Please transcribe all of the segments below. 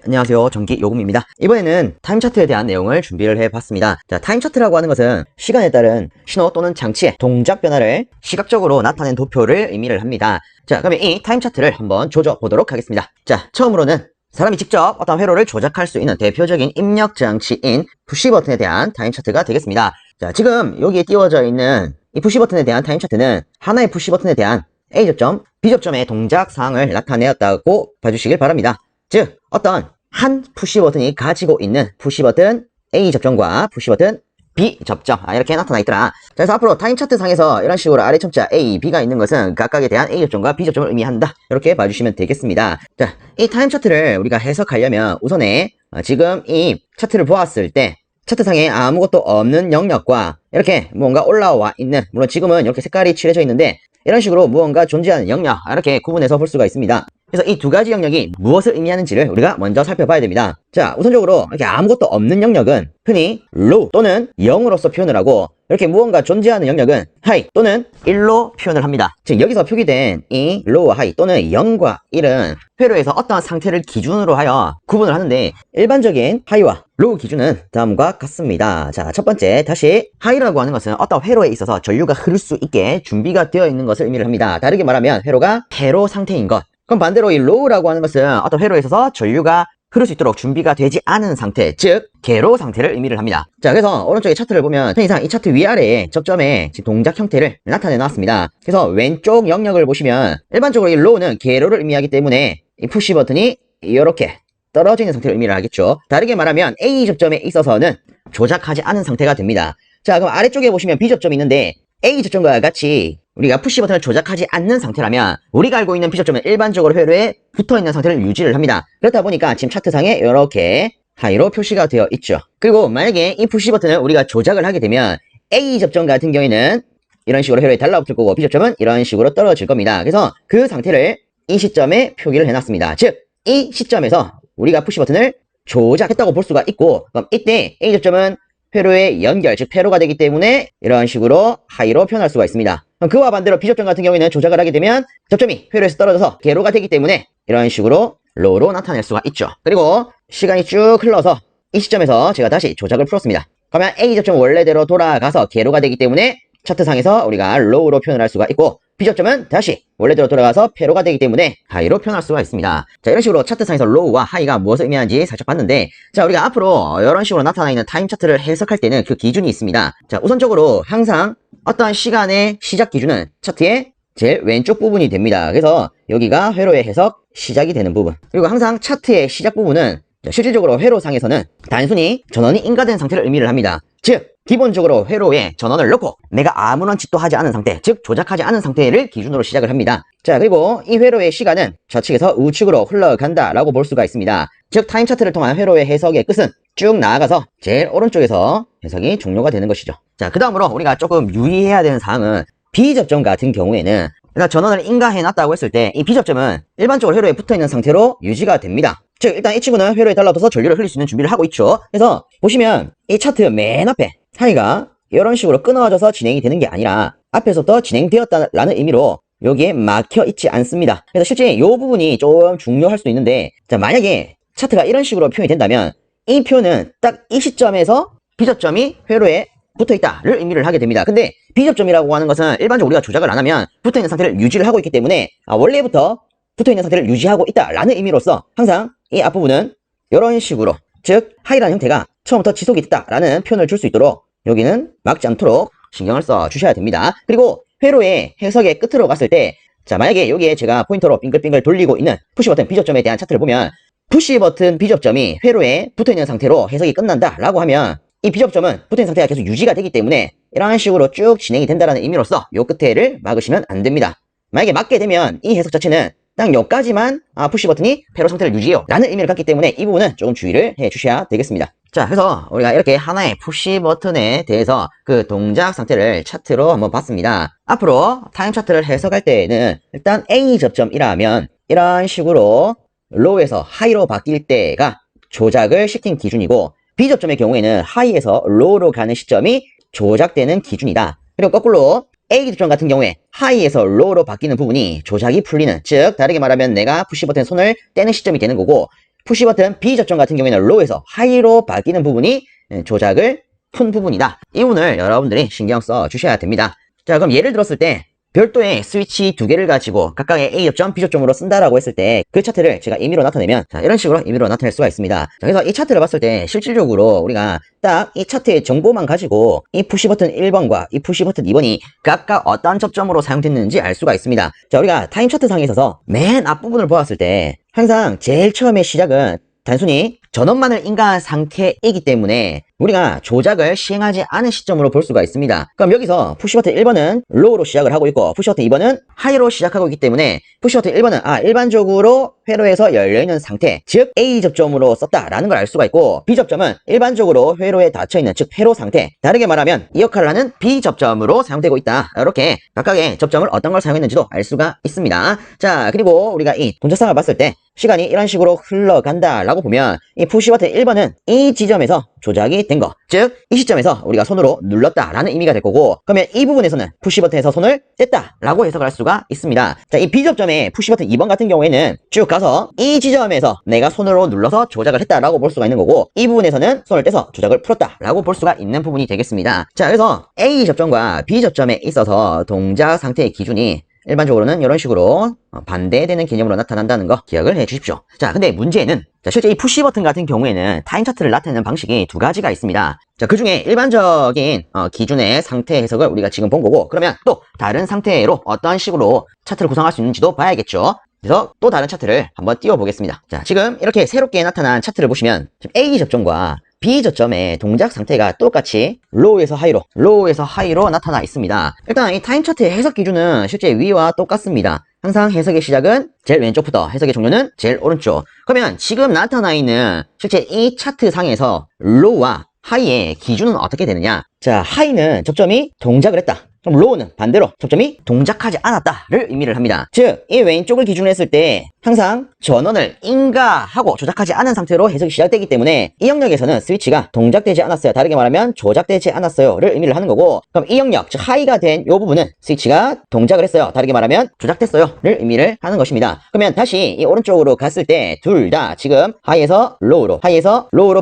안녕하세요. 전기요금입니다. 이번에는 타임차트에 대한 내용을 준비를 해봤습니다. 자, 타임차트라고 하는 것은 시간에 따른 신호 또는 장치의 동작 변화를 시각적으로 나타낸 도표를 의미를 합니다. 자, 그러면 이 타임차트를 한번 조져보도록 하겠습니다. 자, 처음으로는 사람이 직접 어떤 회로를 조작할 수 있는 대표적인 입력 장치인 푸시 버튼에 대한 타임차트가 되겠습니다. 자, 지금 여기에 띄워져 있는 이 푸시 버튼에 대한 타임차트는 하나의 푸시 버튼에 대한 A접점, B접점의 동작 사항을 나타내었다고 봐주시길 바랍니다. 즉, 어떤 한 푸시 버튼이 가지고 있는 푸시 버튼 A 접점과 푸시 버튼 B 접점 이렇게 나타나 있더라. 자, 그래서 앞으로 타임 차트 상에서 이런 식으로 아래 첨자 A, B가 있는 것은 각각에 대한 A 접점과 B 접점을 의미한다. 이렇게 봐주시면 되겠습니다. 자, 이 타임 차트를 우리가 해석하려면 우선에 지금 이 차트를 보았을 때 차트상에 아무것도 없는 영역과 이렇게 무언가 올라와 있는, 물론 지금은 이렇게 색깔이 칠해져 있는데 이런 식으로 무언가 존재하는 영역 이렇게 구분해서 볼 수가 있습니다. 그래서 이 두 가지 영역이 무엇을 의미하는지를 우리가 먼저 살펴봐야 됩니다. 자, 우선적으로 이렇게 아무것도 없는 영역은 흔히 low 또는 0으로서 표현을 하고, 이렇게 무언가 존재하는 영역은 high 또는 1로 표현을 합니다. 즉, 여기서 표기된 이 low와 high 또는 0과 1은 회로에서 어떠한 상태를 기준으로 하여 구분을 하는데, 일반적인 high와 low 기준은 다음과 같습니다. 자, 첫 번째, 다시 high라고 하는 것은 어떤 회로에 있어서 전류가 흐를 수 있게 준비가 되어 있는 것을 의미를 합니다. 다르게 말하면 회로가 회로 상태인 것. 그럼 반대로 이 low라고 하는 것은 어떤 회로에 있어서 전류가 흐를 수 있도록 준비가 되지 않은 상태, 즉 개로 상태를 의미를 합니다. 자, 그래서 오른쪽에 차트를 보면 편의상 이 차트 위아래에 접점의 동작 형태를 나타내 놨습니다. 그래서 왼쪽 영역을 보시면 일반적으로 이 low는 개로를 의미하기 때문에 이 푸시 버튼이 이렇게 떨어져 있는 상태를 의미를 하겠죠. 다르게 말하면 A 접점에 있어서는 조작하지 않은 상태가 됩니다. 자, 그럼 아래쪽에 보시면 B 접점이 있는데 A 접점과 같이 우리가 푸시 버튼을 조작하지 않는 상태라면 우리가 알고 있는 B 접점은 일반적으로 회로에 붙어있는 상태를 유지를 합니다. 그렇다 보니까 지금 차트상에 이렇게 하이로 표시가 되어 있죠. 그리고 만약에 이 푸시 버튼을 우리가 조작을 하게 되면 A 접점 같은 경우에는 이런 식으로 회로에 달라붙을 거고 B 접점은 이런 식으로 떨어질 겁니다. 그래서 그 상태를 이 시점에 표기를 해놨습니다. 즉, 이 시점에서 우리가 푸시 버튼을 조작했다고 볼 수가 있고, 그럼 이때 A 접점은 회로의 연결, 즉 회로가 되기 때문에 이런 식으로 하이로 표현할 수가 있습니다. 그럼 그와 반대로 B접점 같은 경우에는 조작을 하게 되면 접점이 회로에서 떨어져서 개로가 되기 때문에 이런 식으로 로로 나타낼 수가 있죠. 그리고 시간이 쭉 흘러서 이 시점에서 제가 다시 조작을 풀었습니다. 그러면 A 접점 원래대로 돌아가서 개로가 되기 때문에 차트상에서 우리가 로우로 표현을 할 수가 있고, B접점은 다시 원래대로 돌아가서 회로가 되기 때문에 하이로 표현할 수가 있습니다. 자, 이런 식으로 차트상에서 로우와 하이가 무엇을 의미하는지 살짝 봤는데, 자, 우리가 앞으로 이런 식으로 나타나 있는 타임 차트를 해석할 때는 그 기준이 있습니다. 자, 우선적으로 항상 어떠한 시간의 시작 기준은 차트의 제일 왼쪽 부분이 됩니다. 그래서 여기가 회로의 해석 시작이 되는 부분. 그리고 항상 차트의 시작 부분은 실질적으로 회로상에서는 단순히 전원이 인가된 상태를 의미를 합니다. 즉, 기본적으로 회로에 전원을 넣고 내가 아무런 짓도 하지 않은 상태, 즉 조작하지 않은 상태를 기준으로 시작을 합니다. 자, 그리고 이 회로의 시간은 좌측에서 우측으로 흘러간다 라고 볼 수가 있습니다. 즉, 타임 차트를 통한 회로의 해석의 끝은 쭉 나아가서 제일 오른쪽에서 해석이 종료가 되는 것이죠. 자, 그 다음으로 우리가 조금 유의해야 되는 사항은 B접점 같은 경우에는 일단 전원을 인가해 놨다고 했을 때 이 B접점은 일반적으로 회로에 붙어있는 상태로 유지가 됩니다. 즉, 일단 이 친구는 회로에 달라붙어서 전류를 흘릴 수 있는 준비를 하고 있죠. 그래서 보시면 이 차트 맨 앞에 하이가 이런 식으로 끊어져서 진행이 되는 게 아니라 앞에서부터 진행되었다라는 의미로 여기에 막혀 있지 않습니다. 그래서 실제 이 부분이 좀 중요할 수도 있는데, 자, 만약에 차트가 이런 식으로 표현이 된다면 이 표는 딱 이 시점에서 B접점이 회로에 붙어있다를 의미를 하게 됩니다. 근데 B접점이라고 하는 것은 일반적으로 우리가 조작을 안 하면 붙어있는 상태를 유지를 하고 있기 때문에 원래부터 붙어있는 상태를 유지하고 있다라는 의미로서 항상 이 앞부분은 이런 식으로, 즉 하이라는 형태가 처음부터 지속이 됐다라는 표현을 줄 수 있도록 여기는 막지 않도록 신경을 써 주셔야 됩니다. 그리고 회로의 해석의 끝으로 갔을 때, 자, 만약에 여기에 제가 포인터로 빙글빙글 돌리고 있는 푸시 버튼 B접점에 대한 차트를 보면 푸시 버튼 B접점이 회로에 붙어있는 상태로 해석이 끝난다 라고 하면 이 B접점은 붙어있는 상태가 계속 유지가 되기 때문에 이런 식으로 쭉 진행이 된다는 의미로서 요 끝에를 막으시면 안 됩니다. 만약에 막게 되면 이 해석 자체는 딱 여기까지만 푸시 버튼이 회로 상태를 유지해요 라는 의미를 갖기 때문에 이 부분은 조금 주의를 해 주셔야 되겠습니다. 자, 그래서 우리가 이렇게 하나의 푸시 버튼에 대해서 그 동작 상태를 차트로 한번 봤습니다. 앞으로 타임 차트를 해석할 때에는 일단 A 접점이라면 이런 식으로 로우에서 하이로 바뀔 때가 조작을 시킨 기준이고, B 접점의 경우에는 하이에서 로우로 가는 시점이 조작되는 기준이다. 그리고 거꾸로 A 접점 같은 경우에 하이에서 로우로 바뀌는 부분이 조작이 풀리는, 즉 다르게 말하면 내가 푸시 버튼 손을 떼는 시점이 되는 거고, 푸시 버튼 B 접점 같은 경우에는 로우에서 하이로 바뀌는 부분이 조작을 푼 부분이다. 이 부분을 여러분들이 신경 써 주셔야 됩니다. 자, 그럼 예를 들었을 때 별도의 스위치 두 개를 가지고 각각의 A 접점, B 접점으로 쓴다라고 했을 때 그 차트를 제가 임의로 나타내면 자, 이런 식으로 임의로 나타낼 수가 있습니다. 자, 그래서 이 차트를 봤을 때 실질적으로 우리가 딱 이 차트의 정보만 가지고 이 푸시 버튼 1번과 이 푸시 버튼 2번이 각각 어떤 접점으로 사용됐는지 알 수가 있습니다. 자, 우리가 타임 차트 상에 있어서 맨 앞부분을 보았을 때 항상 제일 처음에 시작은 단순히 전원만을 인가한 상태이기 때문에 우리가 조작을 시행하지 않은 시점으로 볼 수가 있습니다. 그럼 여기서 푸시버튼 1번은 로우로 시작을 하고 있고 푸시버튼 2번은 하이로 시작하고 있기 때문에 푸시버튼 1번은 일반적으로 회로에서 열려있는 상태, 즉 A 접점으로 썼다라는 걸 알 수가 있고 B 접점은 일반적으로 회로에 닫혀있는, 즉 회로 상태, 다르게 말하면 이 역할을 하는 B 접점으로 사용되고 있다. 이렇게 각각의 접점을 어떤 걸 사용했는지도 알 수가 있습니다. 자, 그리고 우리가 이 동작상을 봤을 때 시간이 이런 식으로 흘러간다라고 보면 이 푸시버튼 1번은 이 지점에서 조작이 된 거, 즉 이 시점에서 우리가 손으로 눌렀다라는 의미가 될 거고, 그러면 이 부분에서는 푸시버튼에서 손을 뗐다라고 해석을 할 수가 있습니다. 자, 이 B접점의 푸시버튼 2번 같은 경우에는 쭉 가서 이 지점에서 내가 손으로 눌러서 조작을 했다라고 볼 수가 있는 거고, 이 부분에서는 손을 떼서 조작을 풀었다라고 볼 수가 있는 부분이 되겠습니다. 자, 그래서 A 접점과 B 접점에 있어서 동작 상태의 기준이 일반적으로는 이런 식으로 반대되는 개념으로 나타난다는 거 기억을 해 주십시오. 자, 근데 문제는 실제 이 푸시 버튼 같은 경우에는 타임 차트를 나타내는 방식이 두 가지가 있습니다. 자, 그 중에 일반적인 기준의 상태 해석을 우리가 지금 본 거고, 그러면 또 다른 상태로 어떤 식으로 차트를 구성할 수 있는지도 봐야겠죠. 그래서 또 다른 차트를 한번 띄워 보겠습니다. 자, 지금 이렇게 새롭게 나타난 차트를 보시면 지금 A 접점과 B 접점의 동작 상태가 똑같이 로우에서 하이로 나타나 있습니다. 일단 이 타임 차트의 해석 기준은 실제 위와 똑같습니다. 항상 해석의 시작은 제일 왼쪽부터 해석의 종료는 제일 오른쪽. 그러면 지금 나타나 있는 실제 이 차트 상에서 로우와 하이의 기준은 어떻게 되느냐? 자, 하이는 접점이 동작을 했다. 그럼 로우는 반대로 접점이 동작하지 않았다를 의미를 합니다. 즉, 이 왼쪽을 기준으로 했을 때 항상 전원을 인가하고 조작하지 않은 상태로 해석이 시작되기 때문에 이 영역에서는 스위치가 동작되지 않았어요. 다르게 말하면 조작되지 않았어요를 의미를 하는 거고, 그럼 이 영역, 즉 하이가 된 이 부분은 스위치가 동작을 했어요. 다르게 말하면 조작됐어요를 의미를 하는 것입니다. 그러면 다시 이 오른쪽으로 갔을 때 둘 다 지금 하이에서 로우로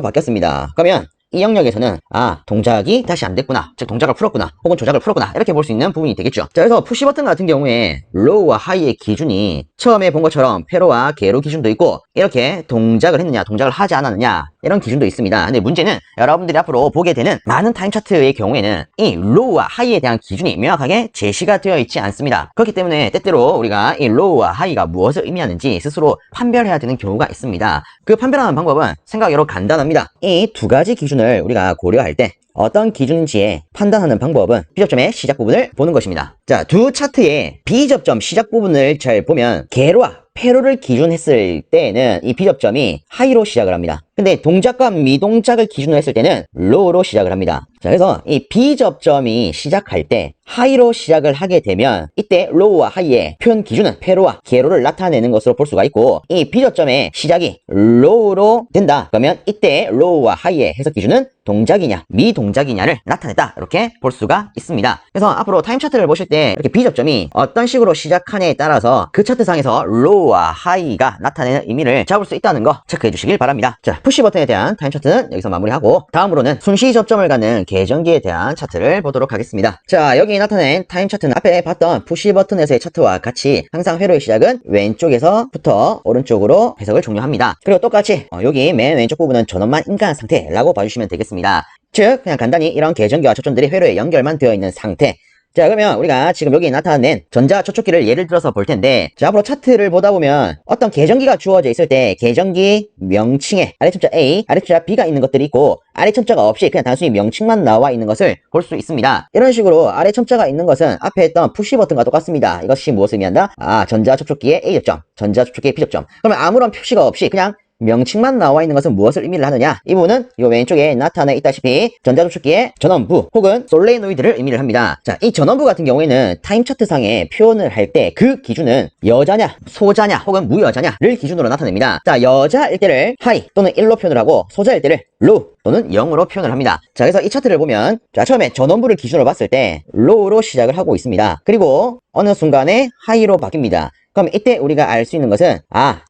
바뀌었습니다. 그러면 이 영역에서는 동작이 다시 안 됐구나, 즉 동작을 풀었구나, 혹은 조작을 풀었구나, 이렇게 볼 수 있는 부분이 되겠죠. 자, 그래서 푸시 버튼 같은 경우에 로우와 하이의 기준이 처음에 본 것처럼 회로와 개로 기준도 있고, 이렇게 동작을 했느냐 동작을 하지 않았느냐 이런 기준도 있습니다. 근데 문제는 여러분들이 앞으로 보게 되는 많은 타임 차트의 경우에는 이 로우와 하이에 대한 기준이 명확하게 제시가 되어 있지 않습니다. 그렇기 때문에 때때로 우리가 이 로우와 하이가 무엇을 의미하는지 스스로 판별해야 되는 경우가 있습니다. 그 판별하는 방법은 생각외로 간단합니다. 이 두 가지 기준을 우리가 고려할 때 어떤 기준인지에 판단하는 방법은 B접점의 시작 부분을 보는 것입니다. 자, 두 차트의 B접점 시작 부분을 잘 보면 개로와 회로를 기준했을 때는 이 B접점이 하이로 시작을 합니다. 근데 동작과 미동작을 기준으로 했을 때는 로우로 시작을 합니다. 자, 그래서 이 B접점이 시작할 때 하이로 시작을 하게 되면 이때 로우와 하이의 표현 기준은 회로와 개로를 나타내는 것으로 볼 수가 있고, 이 B접점의 시작이 로우로 된다. 그러면 이때 로우와 하이의 해석 기준은 동작이냐 미동작이냐를 나타냈다, 이렇게 볼 수가 있습니다. 그래서 앞으로 타임 차트를 보실 때 이렇게 B접점이 어떤 식으로 시작하냐에 따라서 그 차트상에서 로우와 하이가 나타내는 의미를 잡을 수 있다는 거 체크해 주시길 바랍니다. 자, 푸시 버튼에 대한 타임 차트는 여기서 마무리하고, 다음으로는 순시 접점을 가는 계전기에 대한 차트를 보도록 하겠습니다. 자, 여기 나타낸 타임 차트는 앞에 봤던 푸시 버튼에서의 차트와 같이 항상 회로의 시작은 왼쪽에서부터 오른쪽으로 해석을 종료합니다. 그리고 똑같이 여기 맨 왼쪽 부분은 전원만 인가한 상태라고 봐주시면 되겠습니다. 즉, 그냥 간단히 이런 계전기와 접점들이 회로에 연결만 되어 있는 상태. 자, 그러면 우리가 지금 여기 나타낸 전자 초촉기를 예를 들어서 볼 텐데, 자, 앞으로 차트를 보다 보면 어떤 계전기가 주어져 있을 때 계전기 명칭에 아래첨자 A, 아래첨자 B가 있는 것들이 있고, 아래첨자가 없이 그냥 단순히 명칭만 나와 있는 것을 볼 수 있습니다. 이런 식으로 아래첨자가 있는 것은 앞에 했던 푸시 버튼과 똑같습니다. 이것이 무엇을 의미한다? 전자 초촉기의 A 접점, 전자 초촉기의 B 접점. 그러면 아무런 표시가 없이 그냥 명칭만 나와 있는 것은 무엇을 의미를 하느냐? 이 부분은 이 왼쪽에 나타나 있다시피 전자접촉기의 전원부 혹은 솔레노이드를 의미를 합니다. 자, 이 전원부 같은 경우에는 타임 차트상에 표현을 할 때 그 기준은 여자냐, 소자냐 혹은 무여자냐를 기준으로 나타냅니다. 자, 여자일 때를 하이 또는 1로 표현을 하고, 소자일 때를 low 또는 0으로 표현을 합니다. 자, 그래서 이 차트를 보면 자, 처음에 전원부를 기준으로 봤을 때 low로 시작을 하고 있습니다. 그리고 어느 순간에 high로 바뀝니다. 그럼 이때 우리가 알 수 있는 것은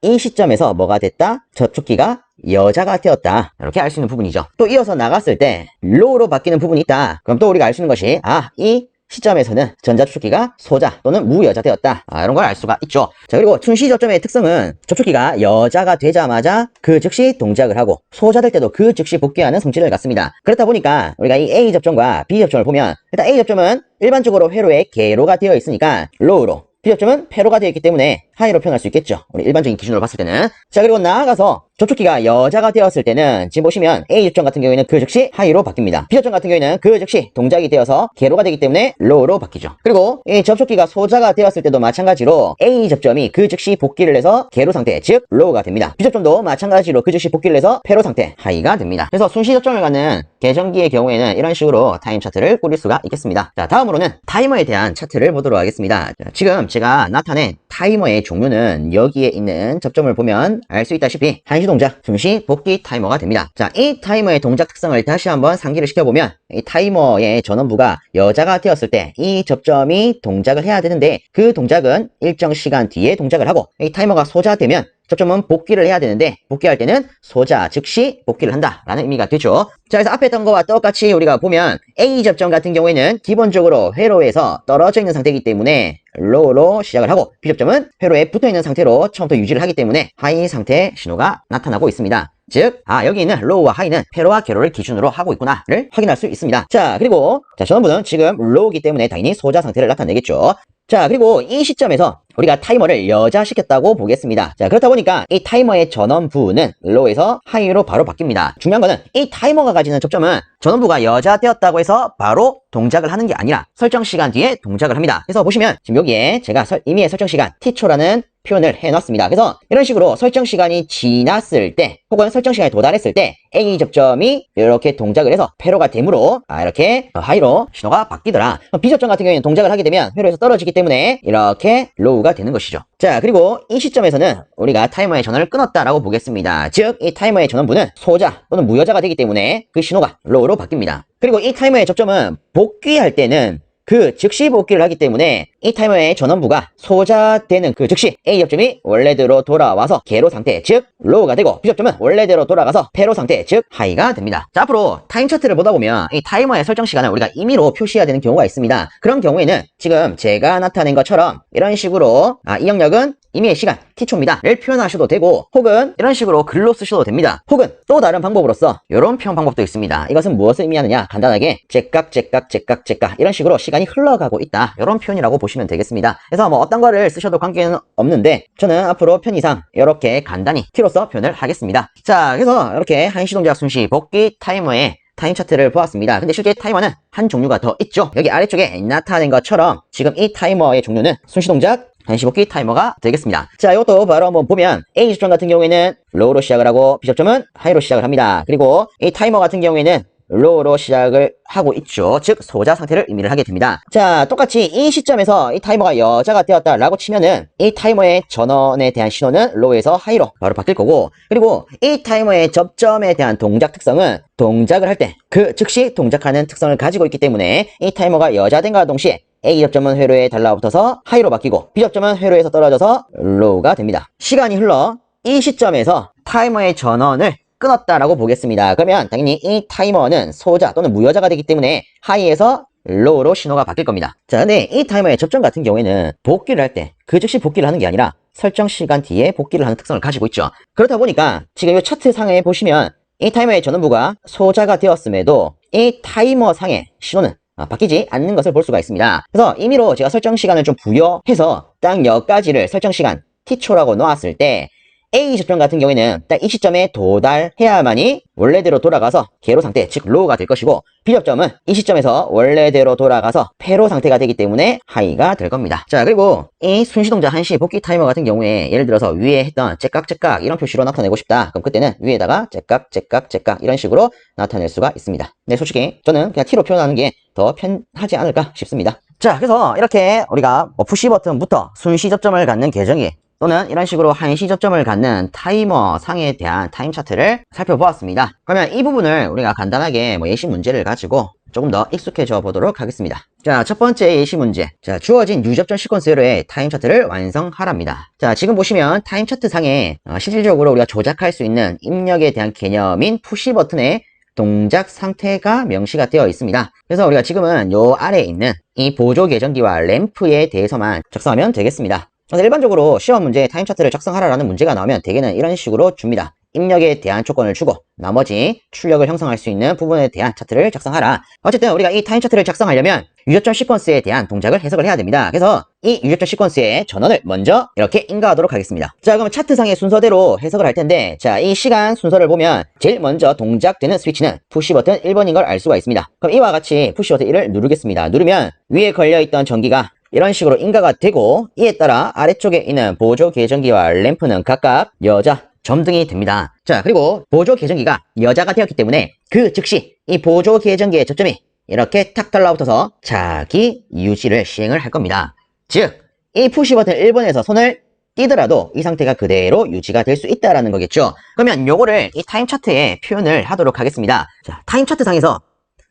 이 시점에서 뭐가 됐다? 접촉기가 여자가 되었다. 이렇게 알 수 있는 부분이죠. 또 이어서 나갔을 때 low로 바뀌는 부분이 있다. 그럼 또 우리가 알 수 있는 것이 이 시점에서는 전자접촉기가 소자 또는 무여자 되었다. 이런 걸 알 수가 있죠. 자, 그리고 순시 접점의 특성은 접촉기가 여자가 되자마자 그 즉시 동작을 하고 소자될 때도 그 즉시 복귀하는 성질을 갖습니다. 그렇다 보니까 우리가 이 A 접점과 B 접점을 보면 일단 A 접점은 일반적으로 회로에 개로가 되어 있으니까 low로, B 접점은 폐로가 되어 있기 때문에 하이로 표현할 수 있겠죠. 우리 일반적인 기준으로 봤을 때는. 자, 그리고 나아가서 접촉기가 여자가 되었을 때는 지금 보시면 A 접점 같은 경우에는 그 즉시 하이로 바뀝니다. B 접점 같은 경우에는 그 즉시 동작이 되어서 개로가 되기 때문에 로우로 바뀌죠. 그리고 이 접촉기가 소자가 되었을 때도 마찬가지로 A 접점이 그 즉시 복귀를 해서 개로 상태, 즉 로우가 됩니다. B 접점도 마찬가지로 그 즉시 복귀를 해서 폐로 상태, 하이가 됩니다. 그래서 순시 접점을 갖는 계전기의 경우에는 이런 식으로 타임 차트를 꾸릴 수가 있겠습니다. 자, 다음으로는 타이머에 대한 차트를 보도록 하겠습니다. 자, 지금 제가 나타낸 타이머의 종류는 여기에 있는 접점을 보면 알 수 있다시피 한시 동작, 순시 복귀 타이머가 됩니다. 자, 이 타이머의 동작 특성을 다시 한번 상기를 시켜보면 이 타이머의 전원부가 여자가 되었을 때 이 접점이 동작을 해야 되는데 그 동작은 일정 시간 뒤에 동작을 하고 이 타이머가 소자되면 접점은 복귀를 해야 되는데 복귀할 때는 소자 즉시 복귀를 한다 라는 의미가 되죠. 자, 그래서 앞에 했던 거와 똑같이 우리가 보면 A 접점 같은 경우에는 기본적으로 회로에서 떨어져 있는 상태이기 때문에 로우로 시작을 하고 B 접점은 회로에 붙어 있는 상태로 처음부터 유지를 하기 때문에 하이 상태 신호가 나타나고 있습니다. 즉, 여기 있는 로우와 하이는 회로와 개로를 기준으로 하고 있구나를 확인할 수 있습니다. 자, 그리고 전원부는 지금 로우이기 때문에 당연히 소자 상태를 나타내겠죠. 자, 그리고 이 시점에서 우리가 타이머를 여자시켰다고 보겠습니다. 자, 그렇다 보니까 이 타이머의 전원부는 로우에서 하이로 바로 바뀝니다. 중요한 거는 이 타이머가 가지는 접점은 전원부가 여자 되었다고 해서 바로 동작을 하는 게 아니라 설정 시간 뒤에 동작을 합니다. 그래서 보시면 지금 여기에 제가 임의의 설정 시간 T초라는 표현을 해놨습니다. 그래서 이런 식으로 설정 시간이 지났을 때 혹은 설정 시간에 도달했을 때 A 접점이 이렇게 동작을 해서 회로가 되므로 이렇게 하이로 신호가 바뀌더라. B 접점 같은 경우에는 동작을 하게 되면 회로에서 떨어지기 때문에 이렇게 로우가 되는 것이죠. 자, 그리고 이 시점에서는 우리가 타이머의 전원을 끊었다라고 보겠습니다. 즉, 이 타이머의 전원부는 소자 또는 무여자가 되기 때문에 그 신호가 로우로 바뀝니다. 그리고 이 타이머의 접점은 복귀할 때는 그 즉시 복귀를 하기 때문에 이 타이머의 전원부가 소자되는 그 즉시 A 접점이 원래대로 돌아와서 개로 상태, 즉 로우가 되고 B 접점은 원래대로 돌아가서 폐로 상태, 즉 하이가 됩니다. 자, 앞으로 타임 차트를 보다 보면 이 타이머의 설정 시간을 우리가 임의로 표시해야 되는 경우가 있습니다. 그런 경우에는 지금 제가 나타낸 것처럼 이런 식으로 이 영역은 임의의 시간 T초입니다 를 표현하셔도 되고 혹은 이런 식으로 글로 쓰셔도 됩니다. 혹은 또 다른 방법으로서 이런 표현 방법도 있습니다. 이것은 무엇을 의미하느냐, 간단하게 잭각 이런 식으로 시간이 흘러가고 있다, 이런 표현이라고 보시면 되겠습니다. 그래서 뭐 어떤 거를 쓰셔도 관계는 없는데 저는 앞으로 편의상 이렇게 간단히 T로서 표현을 하겠습니다. 자, 그래서 이렇게 한시 동작 순시 복귀 타이머의 타임 차트를 보았습니다. 근데 실제 타이머는 한 종류가 더 있죠. 여기 아래쪽에 나타낸 것처럼 지금 이 타이머의 종류는 순시 동작 한시 복귀 타이머가 되겠습니다. 자, 이것도 바로 한번 보면 A 접점 같은 경우에는 로우로 시작을 하고 B 접점은 하이로 시작을 합니다. 그리고 이 타이머 같은 경우에는 로우로 시작을 하고 있죠. 즉 소자 상태를 의미를 하게 됩니다. 자, 똑같이 이 시점에서 이 타이머가 여자가 되었다라고 치면은 이 타이머의 전원에 대한 신호는 로우에서 하이로 바로 바뀔 거고, 그리고 이 타이머의 접점에 대한 동작 특성은 동작을 할 때 그 즉시 동작하는 특성을 가지고 있기 때문에 이 타이머가 여자된과 동시에 A 접점은 회로에 달라붙어서 하이로 바뀌고 B 접점은 회로에서 떨어져서 로우가 됩니다. 시간이 흘러 이 시점에서 타이머의 전원을 끊었다라고 보겠습니다. 그러면 당연히 이 타이머는 소자 또는 무여자가 되기 때문에 하이에서 로우로 신호가 바뀔 겁니다. 자, 근데 이 타이머의 접점 같은 경우에는 복귀를 할 때 그 즉시 복귀를 하는 게 아니라 설정 시간 뒤에 복귀를 하는 특성을 가지고 있죠. 그렇다 보니까 지금 이 차트 상에 보시면 이 타이머의 전원부가 소자가 되었음에도 이 타이머 상의 신호는 바뀌지 않는 것을 볼 수가 있습니다. 그래서 임의로 제가 설정 시간을 좀 부여해서 딱 여기까지를 설정 시간 T초라고 놓았을 때 A 접점 같은 경우에는 딱 이 시점에 도달해야만이 원래대로 돌아가서 개로 상태, 즉 로우가 될 것이고 B 접점은 이 시점에서 원래대로 돌아가서 폐로 상태가 되기 때문에 하이가 될 겁니다. 자, 그리고 이 순시동작 한시 복귀 타이머 같은 경우에 예를 들어서 위에 했던 잭각 이런 표시로 나타내고 싶다. 그럼 그때는 위에다가 잭각 이런 식으로 나타낼 수가 있습니다. 네, 솔직히 저는 그냥 T로 표현하는 게 더 편하지 않을까 싶습니다. 자, 그래서 이렇게 우리가 푸시 버튼부터 순시 접점을 갖는 계정이 또는 이런 식으로 한시 접점을 갖는 타이머 상에 대한 타임 차트를 살펴보았습니다. 그러면 이 부분을 우리가 간단하게 예시 문제를 가지고 조금 더 익숙해져 보도록 하겠습니다. 자, 첫 번째 예시 문제. 자, 주어진 유접점 시퀀스로의 타임 차트를 완성하랍니다. 자, 지금 보시면 타임 차트 상에 실질적으로 우리가 조작할 수 있는 입력에 대한 개념인 푸시 버튼의 동작 상태가 명시가 되어 있습니다. 그래서 우리가 지금은 요 아래에 있는 이 보조 계정기와 램프에 대해서만 작성하면 되겠습니다. 그래서 일반적으로 시험 문제에 타임 차트를 작성하라라는 문제가 나오면 대개는 이런 식으로 줍니다. 입력에 대한 조건을 주고 나머지 출력을 형성할 수 있는 부분에 대한 차트를 작성하라. 어쨌든 우리가 이 타임 차트를 작성하려면 유접점 시퀀스에 대한 동작을 해석을 해야 됩니다. 그래서 이 유접점 시퀀스의 전원을 먼저 이렇게 인가하도록 하겠습니다. 자, 그럼 차트상의 순서대로 해석을 할 텐데, 자, 이 시간 순서를 보면 제일 먼저 동작되는 스위치는 푸시 버튼 1번인 걸 알 수가 있습니다. 그럼 이와 같이 푸시 버튼 1을 누르겠습니다. 누르면 위에 걸려있던 전기가 이런 식으로 인가가 되고, 이에 따라 아래쪽에 있는 보조 계전기와 램프는 각각 여자, 점등이 됩니다. 자, 그리고 보조 계전기가 여자가 되었기 때문에 그 즉시 이 보조 계전기의 접점이 이렇게 탁 달라붙어서 자기 유지를 시행을 할 겁니다. 즉, 이 푸시 버튼 1번에서 손을 띄더라도 이 상태가 그대로 유지가 될 수 있다라는 거겠죠. 그러면 요거를 이 타임 차트에 표현을 하도록 하겠습니다. 자, 타임 차트 상에서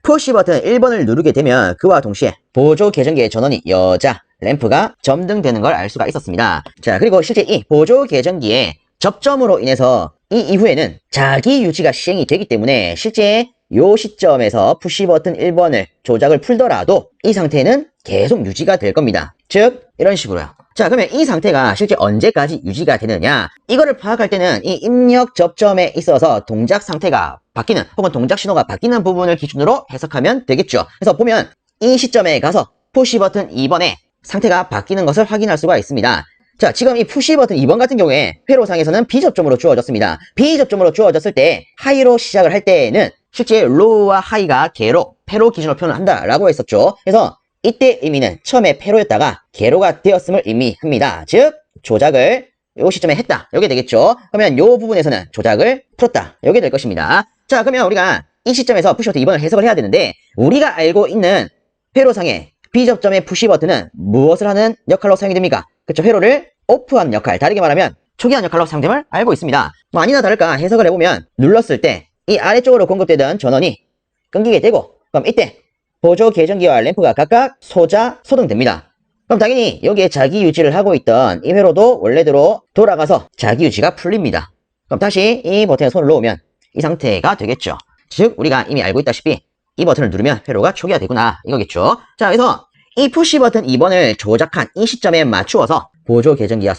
푸시 버튼 1번을 누르게 되면 그와 동시에 보조 계전기의 전원이 여자, 램프가 점등되는 걸 알 수가 있었습니다. 자, 그리고 실제 이 보조 계전기의 접점으로 인해서 이 이후에는 자기 유지가 시행이 되기 때문에 실제 요 시점에서 푸시 버튼 1번을 조작을 풀더라도 이 상태는 계속 유지가 될 겁니다. 즉, 이런 식으로요. 자, 그러면 이 상태가 실제 언제까지 유지가 되느냐? 이거를 파악할 때는 이 입력 접점에 있어서 동작 상태가 바뀌는 혹은 동작 신호가 바뀌는 부분을 기준으로 해석하면 되겠죠. 그래서 보면 이 시점에 가서 푸시 버튼 2번에 상태가 바뀌는 것을 확인할 수가 있습니다. 자, 지금 이 푸시 버튼 2번 같은 경우에 회로상에서는 B접점으로 주어졌습니다. B접점으로 주어졌을 때 하이로 시작을 할 때에는 실제 로우와 하이가 개로, 패로 기준으로 표현을 한다라고 했었죠. 그래서 이때 의미는 처음에 패로였다가 개로가 되었음을 의미합니다. 즉, 조작을 요 시점에 했다. 이게 되겠죠. 그러면 요 부분에서는 조작을 풀었다. 이게 될 것입니다. 자, 그러면 우리가 이 시점에서 푸시 버튼 2번을 해석을 해야 되는데, 우리가 알고 있는 회로상의 B접점의 푸시 버튼은 무엇을 하는 역할로 사용이 됩니까? 그쵸, 회로를 오프하는 역할, 다르게 말하면 초기화하는 역할로 사용됨을 알고 있습니다. 아니나 다를까 해석을 해보면 눌렀을 때 이 아래쪽으로 공급되던 전원이 끊기게 되고, 그럼 이때 보조 계전기와 램프가 각각 소등됩니다. 그럼 당연히 여기에 자기 유지를 하고 있던 이 회로도 원래대로 돌아가서 자기 유지가 풀립니다. 그럼 다시 이 버튼에 손을 놓으면 이 상태가 되겠죠. 즉, 우리가 이미 알고 있다시피 이 버튼을 누르면 회로가 초기화되구나 이거겠죠. 자, 그래서 이 푸시 버튼 2번을 조작한 이 시점에 맞추어서 보조 계전기와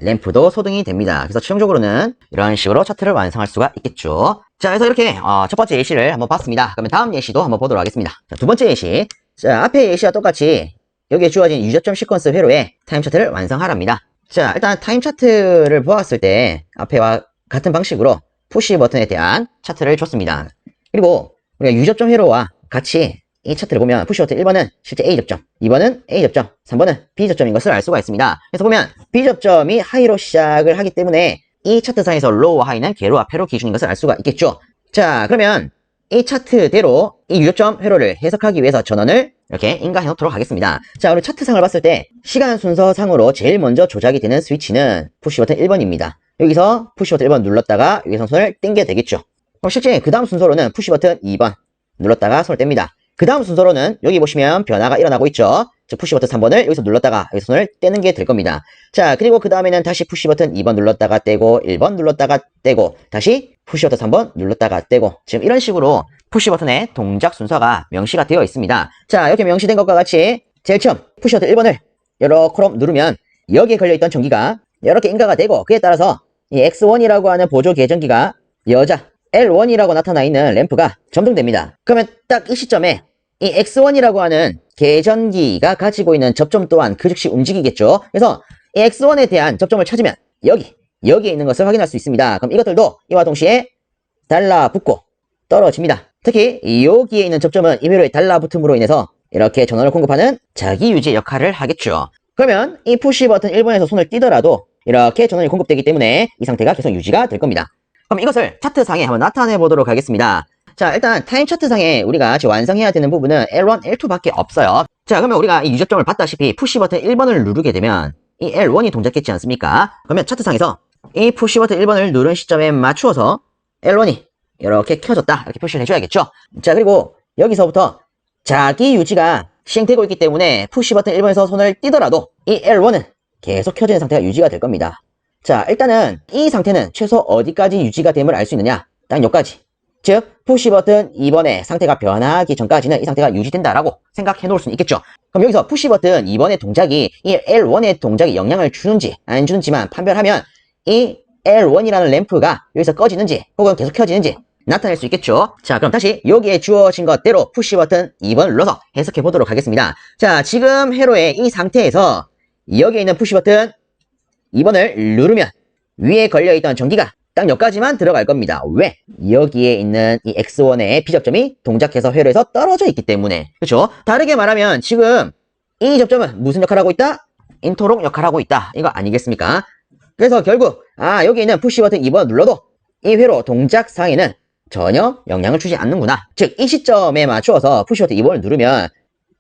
램프도 소등이 됩니다. 그래서 최종적으로는 이런 식으로 차트를 완성할 수가 있겠죠. 자, 그래서 이렇게 첫 번째 예시를 한번 봤습니다. 그러면 다음 예시도 한번 보도록 하겠습니다. 자, 두 번째 예시. 자, 앞에 예시와 똑같이 여기에 주어진 유접점 시퀀스 회로의 타임 차트를 완성하랍니다. 자, 일단 타임 차트를 보았을 때 앞에와 같은 방식으로 푸시 버튼에 대한 차트를 줬습니다. 그리고 우리가 유접점 회로와 같이 이 차트를 보면 푸시 버튼 1번은 실제 A접점, 2번은 A접점, 3번은 B접점인 것을 알 수가 있습니다. 그래서 보면 B접점이 하이로 시작을 하기 때문에 이 차트상에서 로우와 하이는 개로와 패로 기준인 것을 알 수가 있겠죠. 자, 그러면 이 차트대로 이 유접점 회로를 해석하기 위해서 전원을 이렇게 인가해 놓도록 하겠습니다. 자, 우리 차트상을 봤을 때 시간 순서상으로 제일 먼저 조작이 되는 스위치는 푸시 버튼 1번입니다. 여기서 푸시 버튼 1번 눌렀다가 여기서 손을 땡겨야 되겠죠. 그럼 실제 그 다음 순서로는 푸시 버튼 2번 눌렀다가 손을 뗍니다. 그 다음 순서로는 여기 보시면 변화가 일어나고 있죠. 즉 푸시 버튼 3번을 여기서 눌렀다가 여기서 손을 떼는 게 될 겁니다. 자, 그리고 그 다음에는 다시 푸시 버튼 2번 눌렀다가 떼고 1번 눌렀다가 떼고 다시 푸시 버튼 3번 눌렀다가 떼고, 지금 이런 식으로 푸시 버튼의 동작 순서가 명시가 되어 있습니다. 자, 이렇게 명시된 것과 같이 제일 처음 푸시 버튼 1번을 요렇게 누르면 여기에 걸려있던 전기가 이렇게 인가가 되고, 그에 따라서 이 X1이라고 하는 보조 계전기가 여자, L1이라고 나타나 있는 램프가 점등됩니다. 그러면 딱 이 시점에 이 X1이라고 하는 계전기가 가지고 있는 접점 또한 그 즉시 움직이겠죠. 그래서 이 X1에 대한 접점을 찾으면 여기에 있는 것을 확인할 수 있습니다. 그럼 이것들도 이와 동시에 달라붙고 떨어집니다. 특히 여기에 있는 접점은 이 회로의 달라붙음으로 인해서 이렇게 전원을 공급하는 자기 유지 역할을 하겠죠. 그러면 이 푸시 버튼 1번에서 손을 띄더라도 이렇게 전원이 공급되기 때문에 이 상태가 계속 유지가 될 겁니다. 그럼 이것을 차트상에 한번 나타내 보도록 하겠습니다. 자, 일단 타임 차트상에 우리가 지금 완성해야 되는 부분은 L1, L2밖에 없어요. 자, 그러면 우리가 이 유접점을 봤다시피 푸시 버튼 1번을 누르게 되면 이 L1이 동작했지 않습니까? 그러면 차트상에서 이 푸시 버튼 1번을 누른 시점에 맞추어서 L1이 이렇게 켜졌다. 이렇게 표시를 해줘야겠죠. 자, 그리고 여기서부터 자기 유지가 시행되고 있기 때문에 푸시 버튼 1번에서 손을 떼더라도 이 L1은 계속 켜져 있는 상태가 유지가 될 겁니다. 자, 일단은 이 상태는 최소 어디까지 유지가 됨을 알 수 있느냐? 딱 여기까지. 즉, 푸시 버튼 2번의 상태가 변하기 전까지는 이 상태가 유지된다라고 생각해 놓을 수는 있겠죠. 그럼 여기서 푸시 버튼 2번의 동작이 이 L1의 동작에 영향을 주는지 안 주는지만 판별하면 이 L1이라는 램프가 여기서 꺼지는지 혹은 계속 켜지는지 나타낼 수 있겠죠. 자, 그럼 다시 여기에 주어진 것대로 푸시 버튼 2번을 눌러서 해석해 보도록 하겠습니다. 자, 지금 회로의 이 상태에서 여기에 있는 푸시 버튼 2번을 누르면 위에 걸려있던 전기가 딱 여기까지만 들어갈 겁니다. 왜? 여기에 있는 이 X1의 B접점이 동작해서 회로에서 떨어져 있기 때문에. 그렇죠? 다르게 말하면 지금 이 접점은 무슨 역할을 하고 있다? 인터록 역할을 하고 있다. 이거 아니겠습니까? 그래서 결국 여기 있는 푸시 버튼 2번 눌러도 이 회로 동작 상에는 전혀 영향을 주지 않는구나. 즉, 이 시점에 맞추어서 푸시 버튼 2번을 누르면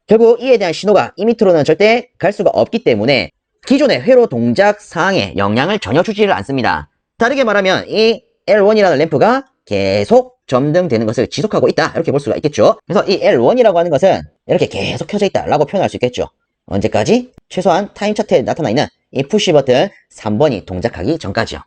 결국 이에 대한 신호가 이 밑으로는 절대 갈 수가 없기 때문에 기존의 회로 동작 사항에 영향을 전혀 주지를 않습니다. 다르게 말하면 이 L1이라는 램프가 계속 점등되는 것을 지속하고 있다. 이렇게 볼 수가 있겠죠. 그래서 이 L1이라고 하는 것은 이렇게 계속 켜져 있다 라고 표현할 수 있겠죠. 언제까지? 최소한 타임 차트에 나타나 있는 이 푸시 버튼 3번이 동작하기 전까지요.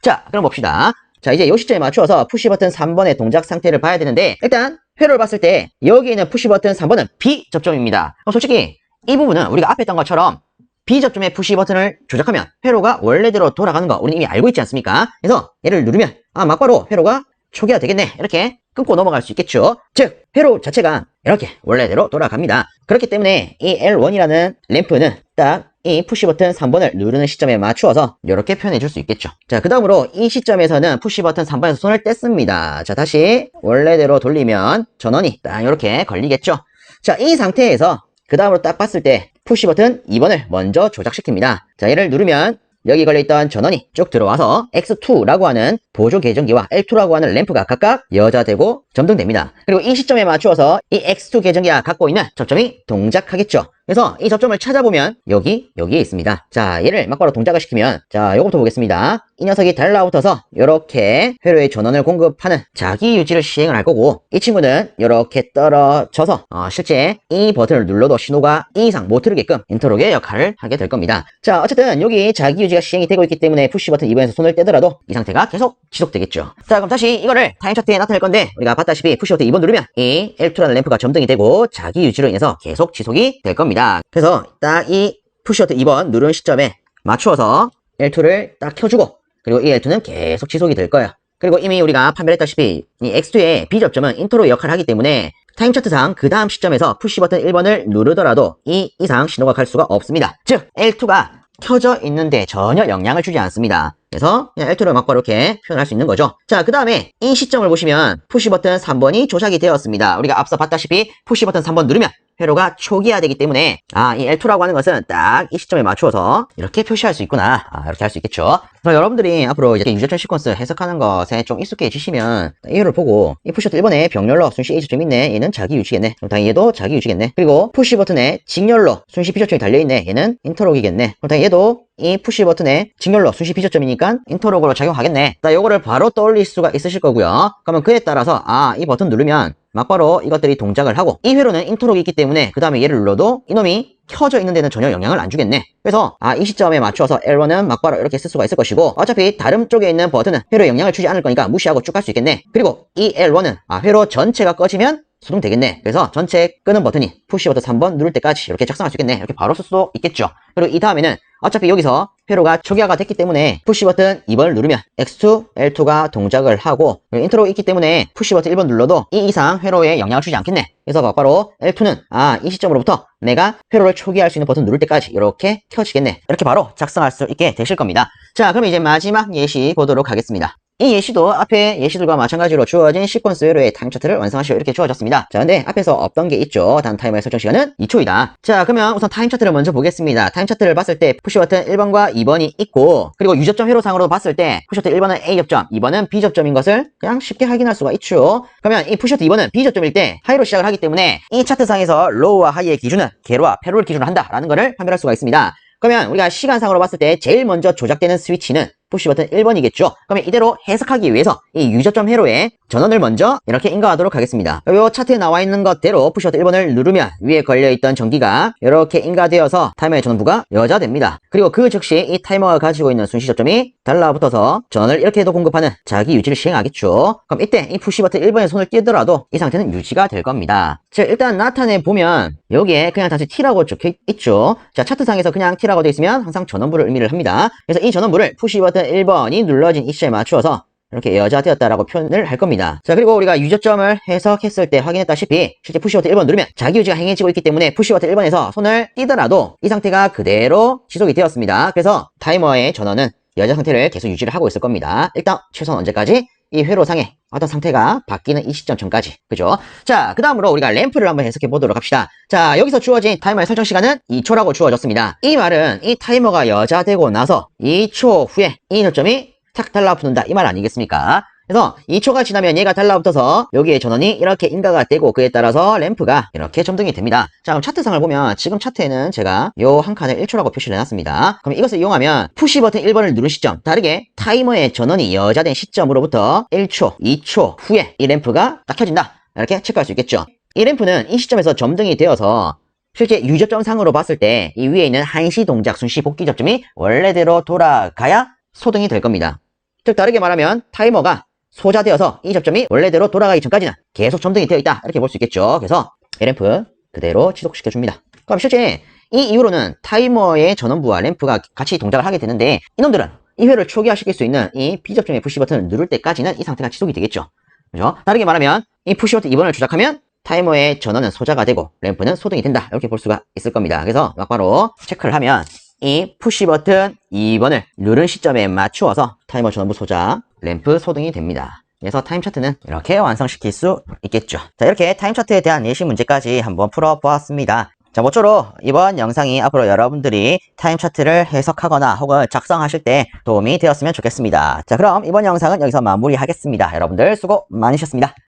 자, 그럼 봅시다. 자, 이제 이 시점에 맞추어서 푸시 버튼 3번의 동작 상태를 봐야 되는데 일단 회로를 봤을 때 여기 있는 푸시 버튼 3번은 B 접점입니다. 솔직히 이 부분은 우리가 앞에 했던 것처럼 B 접점의 푸시 버튼을 조작하면 회로가 원래대로 돌아가는 거 우리는 이미 알고 있지 않습니까? 그래서 얘를 누르면 막바로 회로가 초기화 되겠네 이렇게 끊고 넘어갈 수 있겠죠. 즉, 회로 자체가 이렇게 원래대로 돌아갑니다. 그렇기 때문에 이 L1이라는 램프는 딱 이 푸시 버튼 3번을 누르는 시점에 맞추어서 이렇게 표현해 줄 수 있겠죠. 자, 그 다음으로 이 시점에서는 푸시 버튼 3번에서 손을 뗐습니다. 자, 다시 원래대로 돌리면 전원이 딱 이렇게 걸리겠죠. 자, 이 상태에서 그 다음으로 딱 봤을 때 푸시 버튼 2번을 먼저 조작시킵니다. 자, 얘를 누르면 여기 걸려있던 전원이 쭉 들어와서 X2라고 하는 보조 계전기와 L2라고 하는 램프가 각각 여자되고 점등됩니다. 그리고 이 시점에 맞추어서 이 X2 계전기가 갖고 있는 접점이 동작하겠죠. 그래서 이 접점을 찾아보면 여기에 있습니다. 자, 얘를 막바로 동작을 시키면 자, 요거부터 보겠습니다. 이 녀석이 달라붙어서 이렇게 회로에 전원을 공급하는 자기 유지를 시행을 할 거고 이 친구는 이렇게 떨어져서 실제 이 버튼을 눌러도 신호가 이 이상 못 흐르게끔 인터록의 역할을 하게 될 겁니다. 자, 어쨌든 여기 자기 유지가 시행이 되고 있기 때문에 푸시 버튼 2번에서 손을 떼더라도 이 상태가 계속 지속되겠죠. 자, 그럼 다시 이거를 타임 차트에 나타낼 건데 우리가 봤다시피 푸시 버튼 2번 누르면 이 L2라는 램프가 점등이 되고 자기 유지로 인해서 계속 지속이 될 겁니다. 그래서 딱 이 푸시 버튼 2번 누른 시점에 맞추어서 L2를 딱 켜주고 그리고 이 L2는 계속 지속이 될 거예요. 그리고 이미 우리가 판별했다시피 이 X2의 B접점은 인터로 역할을 하기 때문에 타임 차트상 그 다음 시점에서 푸시 버튼 1번을 누르더라도 이 이상 신호가 갈 수가 없습니다. 즉 L2가 켜져 있는데 전혀 영향을 주지 않습니다. 그래서 그냥 L2를 막바로 이렇게 표현할 수 있는 거죠. 자, 그 다음에 이 시점을 보시면 푸시 버튼 3번이 조작이 되었습니다. 우리가 앞서 봤다시피 푸시 버튼 3번 누르면 회로가 초기화되기 때문에 이 L2라고 하는 것은 딱 이 시점에 맞추어서 이렇게 표시할 수 있구나. 이렇게 할 수 있겠죠. 그래서 여러분들이 앞으로 이제 유저점 시퀀스 해석하는 것에 좀 익숙해지시면 이 회로를 보고 이 푸시 버튼 1번에 병렬로 순시 A점이 있네. 얘는 자기 유지겠네. 그럼 당연히 얘도 자기 유지겠네. 그리고 푸시 버튼에 직렬로 순시 B점이 달려있네. 얘는 인터록이겠네. 그럼 당연히 얘도 이 푸시 버튼에 직렬로 순시 B점이니까 인터록으로 작용하겠네. 자, 요거를 바로 떠올릴 수가 있으실 거고요. 그러면 그에 따라서 이 버튼 누르면 막바로 이것들이 동작을 하고 이 회로는 인터록이 있기 때문에 그 다음에 얘를 눌러도 이놈이 켜져 있는 데는 전혀 영향을 안 주겠네. 그래서 이 시점에 맞춰서 L1은 막바로 이렇게 쓸 수가 있을 것이고 어차피 다른 쪽에 있는 버튼은 회로에 영향을 주지 않을 거니까 무시하고 쭉 갈 수 있겠네. 그리고 이 L1은 회로 전체가 꺼지면 수동되겠네. 그래서 전체 끄는 버튼이 푸시 버튼 3번 누를 때까지 이렇게 작성할 수 있겠네. 이렇게 바로 쓸 수도 있겠죠. 그리고 이 다음에는 어차피 여기서 회로가 초기화가 됐기 때문에 푸시 버튼 2번을 누르면 X2, L2가 동작을 하고 인터로 있기 때문에 푸시 버튼 1번 눌러도 이 이상 회로에 영향을 주지 않겠네. 그래서 바로 L2는 이 시점으로부터 내가 회로를 초기화할 수 있는 버튼 누를 때까지 이렇게 켜지겠네. 이렇게 바로 작성할 수 있게 되실 겁니다. 자, 그럼 이제 마지막 예시 보도록 하겠습니다. 이 예시도 앞에 예시들과 마찬가지로 주어진 시퀀스 회로의 타임 차트를 완성하시오 이렇게 주어졌습니다. 자, 근데 앞에서 없던 게 있죠. 단 타이머의 설정 시간은 2초이다. 자, 그러면 우선 타임 차트를 먼저 보겠습니다. 타임 차트를 봤을 때 푸시 버튼 1번과 2번이 있고 그리고 유접점 회로상으로 봤을 때 푸시 버튼 1번은 A접점, 2번은 B접점인 것을 그냥 쉽게 확인할 수가 있죠. 그러면 이 푸시 버튼 2번은 B접점일 때 하이로 시작을 하기 때문에 이 차트상에서 로우와 하이의 기준은 게로와 페로를 기준으로 한다라는 것을 판별할 수가 있습니다. 그러면 우리가 시간상으로 봤을 때 제일 먼저 조작되는 스위치는 푸시 버튼 1번이겠죠. 그러면 이대로 해석하기 위해서 이 유저점 회로에 전원을 먼저 이렇게 인가하도록 하겠습니다. 이 차트에 나와 있는 것대로 푸시 버튼 1번을 누르면 위에 걸려있던 전기가 이렇게 인가되어서 타이머의 전원부가 여자됩니다. 그리고 그 즉시 이 타이머가 가지고 있는 순시 접점이 달라붙어서 전원을 이렇게도 공급하는 자기 유지를 시행하겠죠. 그럼 이때 이 푸시 버튼 1번에 손을 띄더라도 이 상태는 유지가 될 겁니다. 자, 일단 나타내 보면 여기에 그냥 단지 T라고 적혀있죠. 자, 차트상에서 그냥 T라고 되어 있으면 항상 전원부를 의미를 합니다. 그래서 이 전원부를 푸시 버튼 1번이 눌러진 이 시점에 맞추어서 이렇게 여자되었다라고 표현을 할 겁니다. 자, 그리고 우리가 유저점을 해석했을 때 확인했다시피 실제 푸시 버튼 1번 누르면 자기 유지가 행해지고 있기 때문에 푸시 버튼 1번에서 손을 띄더라도 이 상태가 그대로 지속이 되었습니다. 그래서 타이머의 전원은 여자 상태를 계속 유지를 하고 있을 겁니다. 일단 최소한 언제까지? 이 회로상에 어떤 상태가 바뀌는 이 시점 전까지. 그죠? 자, 그 다음으로 우리가 램프를 한번 해석해 보도록 합시다. 자, 여기서 주어진 타이머의 설정 시간은 2초라고 주어졌습니다. 이 말은 이 타이머가 여자되고 나서 2초 후에 이 접점이 탁 달라붙는다 이 말 아니겠습니까? 그래서 2초가 지나면 얘가 달라붙어서 여기에 전원이 이렇게 인가가 되고 그에 따라서 램프가 이렇게 점등이 됩니다. 자, 그럼 차트상을 보면 지금 차트에는 제가 요 한 칸을 1초라고 표시를 해놨습니다. 그럼 이것을 이용하면 푸시 버튼 1번을 누른 시점 다르게 타이머의 전원이 여자된 시점으로부터 1초, 2초 후에 이 램프가 딱 켜진다 이렇게 체크할 수 있겠죠. 이 램프는 이 시점에서 점등이 되어서 실제 유저점상으로 봤을 때 이 위에 있는 한시 동작 순시 복귀 접점이 원래대로 돌아가야 소등이 될 겁니다. 즉 다르게 말하면 타이머가 소자되어서 이 접점이 원래대로 돌아가기 전까지는 계속 점등이 되어 있다 이렇게 볼 수 있겠죠. 그래서 이 램프 그대로 지속시켜줍니다. 그럼 실제 이 이후로는 타이머의 전원부와 램프가 같이 동작을 하게 되는데 이놈들은 이 회를 초기화시킬 수 있는 이 B접점의 푸시 버튼을 누를 때까지는 이 상태가 지속이 되겠죠. 그죠? 다르게 말하면 이 푸시 버튼 2번을 조작하면 타이머의 전원은 소자가 되고 램프는 소등이 된다 이렇게 볼 수가 있을 겁니다. 그래서 막바로 체크를 하면 이 푸시 버튼 2번을 누른 시점에 맞추어서 타이머 전원부 소자, 램프 소등이 됩니다. 그래서 타임 차트는 이렇게 완성시킬 수 있겠죠. 자, 이렇게 타임 차트에 대한 예시 문제까지 한번 풀어보았습니다. 자, 모쪼록 이번 영상이 앞으로 여러분들이 타임 차트를 해석하거나 혹은 작성하실 때 도움이 되었으면 좋겠습니다. 자, 그럼 이번 영상은 여기서 마무리하겠습니다. 여러분들 수고 많으셨습니다.